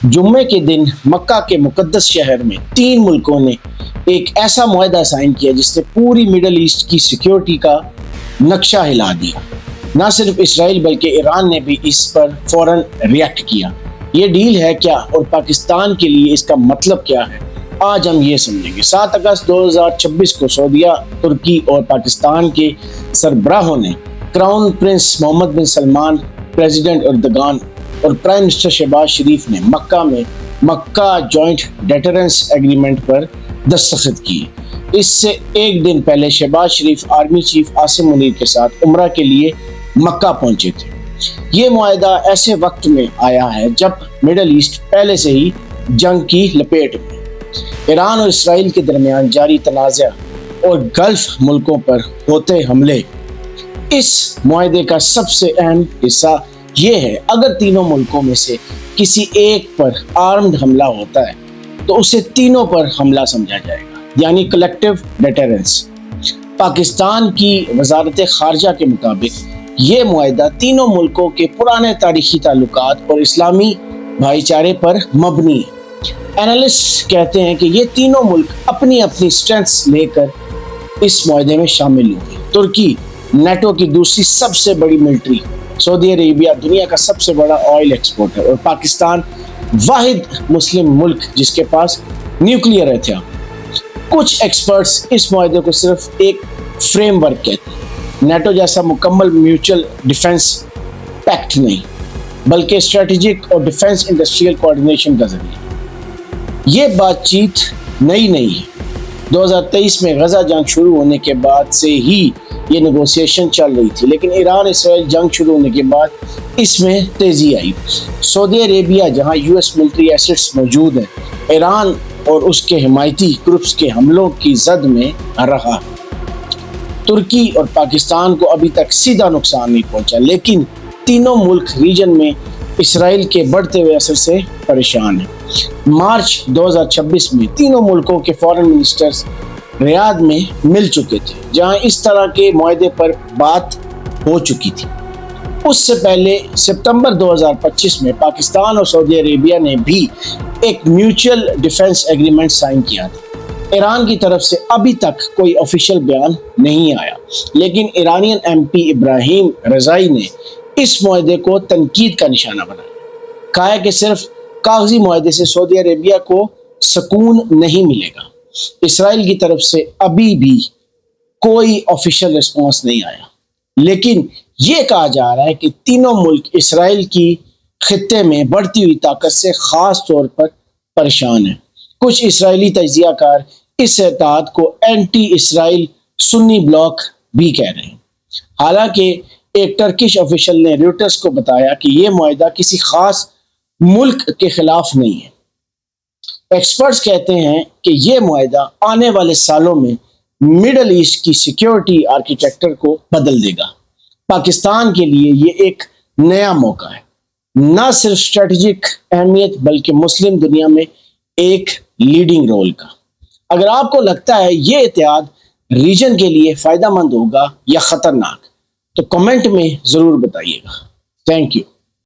جمعے کے دن مکہ کے مقدس شہر میں 3 ملکوں نے ایک ایسا معاہدہ سائن کیا جس نے پوری مڈل ایسٹ کی سیکیورٹی کا نقشہ ہلا دیا۔ نہ صرف اسرائیل بلکہ ایران نے بھی اس پر فوراً ریئیکٹ کیا۔ یہ ڈیل ہے کیا اور پاکستان کے لیے اس کا مطلب کیا ہے، آج ہم یہ سمجھیں گے۔ 7 اگست 2026 کو سعودیہ، ترکی اور پاکستان کے سربراہوں نے کراؤن پرنس محمد بن سلمان، پریزیڈنٹ اردگان اور پرائم منسٹر شہباز شریف نے مکہ میں مکہ جوائنٹ ڈیٹرنس ایگریمنٹ پر دستخط کیے۔ اس سے ایک دن پہلے شہباز شریف آرمی چیف عاصم منیر کے ساتھ عمرہ کے لیے مکہ پہنچے تھے۔ یہ معاہدہ ایسے وقت میں آیا ہے جب مڈل ایسٹ پہلے سے ہی جنگ کی لپیٹ میں، ایران اور اسرائیل کے درمیان جاری تنازع اور گلف ملکوں پر ہوتے حملے۔ اس معاہدے کا سب سے اہم حصہ یہ ہے، اگر تینوں ملکوں میں سے کسی ایک پر آرمڈ حملہ ہوتا ہے تو اسے تینوں پر حملہ سمجھا جائے گا، یعنی کلیکٹیو ڈیٹرنس۔ پاکستان کی وزارت خارجہ کے مطابق یہ معاہدہ تینوں ملکوں کے پرانے تاریخی تعلقات اور اسلامی بھائی چارے پر مبنی ہے۔ اینالسٹ کہتے ہیں کہ یہ تینوں ملک اپنی اپنی اسٹرینتھس لے کر اس معاہدے میں شامل ہوں گے۔ ترکی نیٹو کی دوسری سب سے بڑی ملٹری، سعودی عربیہ دنیا کا سب سے بڑا آئل ایکسپورٹر اور پاکستان واحد مسلم ملک جس کے پاس نیوکلیئر ہتھیار۔ کچھ ایکسپرٹس اس معاہدے کو صرف ایک فریم ورک کہتے ہیں، نیٹو جیسا مکمل میوچل ڈیفنس پیکٹ نہیں، بلکہ اسٹریٹجک اور ڈیفنس انڈسٹریل کوآرڈینیشن کا ذریعہ۔ یہ بات چیت نئی نہیں ہے۔ 2023 میں غزہ جنگ شروع ہونے کے بعد سے ہی یہ نیگوسیشن چل رہی تھی، لیکن ایران اسرائیل جنگ شروع ہونے کے بعد اس میں تیزی آئی۔ سعودی عربیہ جہاں US ملٹری ایسٹس موجود ہیں، ایران اور اس کے حمایتی گروپس کے حملوں کی زد میں رہا۔ ترکی اور پاکستان کو ابھی تک سیدھا نقصان نہیں پہنچا، لیکن تینوں ملک ریجن میں اسرائیل کے بڑھتے ہوئے اثر سے پریشان ہیں۔ مارچ 2026 میں تینوں ملکوں کے فارن منسٹرز ریاض میں مل چکے تھے، جہاں اس طرح کے معاہدے پر بات ہو چکی تھی۔ اس سے پہلے ستمبر 2025 میں پاکستان اور سعودی عربیہ نے بھی ایک میوچل ڈیفنس ایگریمنٹ سائن کیا تھا۔ ایران کی طرف سے ابھی تک کوئی آفیشیل بیان نہیں آیا، لیکن ایرانین MP ابراہیم رضائی نے اس معاہدے کو تنقید کا نشانہ بنایا، کہا کہ صرف کاغذی معاہدے سے سعودی عربیہ کو سکون نہیں ملے گا۔ اسرائیل کی طرف سے ابھی بھی کوئی آفیشیل رسپانس نہیں آیا، لیکن یہ کہا جا رہا ہے کہ تینوں ملک اسرائیل کی خطے میں بڑھتی ہوئی طاقت سے خاص طور پر پریشان ہیں۔ کچھ اسرائیلی تجزیہ کار اس اتحاد کو اینٹی اسرائیل سنی بلاک بھی کہہ رہے ہیں۔ حالانکہ ایک ٹرکش آفیشل نے رویٹرز کو بتایا کہ یہ معاہدہ کسی خاص ملک کے خلاف نہیں ہے۔ ایکسپرٹس کہتے ہیں کہ یہ معاہدہ آنے والے سالوں میں مڈل ایسٹ کی سیکیورٹی آرکیٹیکچر کو بدل دے گا۔ پاکستان کے لیے یہ ایک نیا موقع ہے، نہ صرف اسٹریٹجک اہمیت بلکہ مسلم دنیا میں ایک لیڈنگ رول کا۔ اگر آپ کو لگتا ہے یہ اتحاد ریجن کے لیے فائدہ مند ہوگا یا خطرناک، تو کمنٹ میں ضرور بتائیے گا۔ Thank you.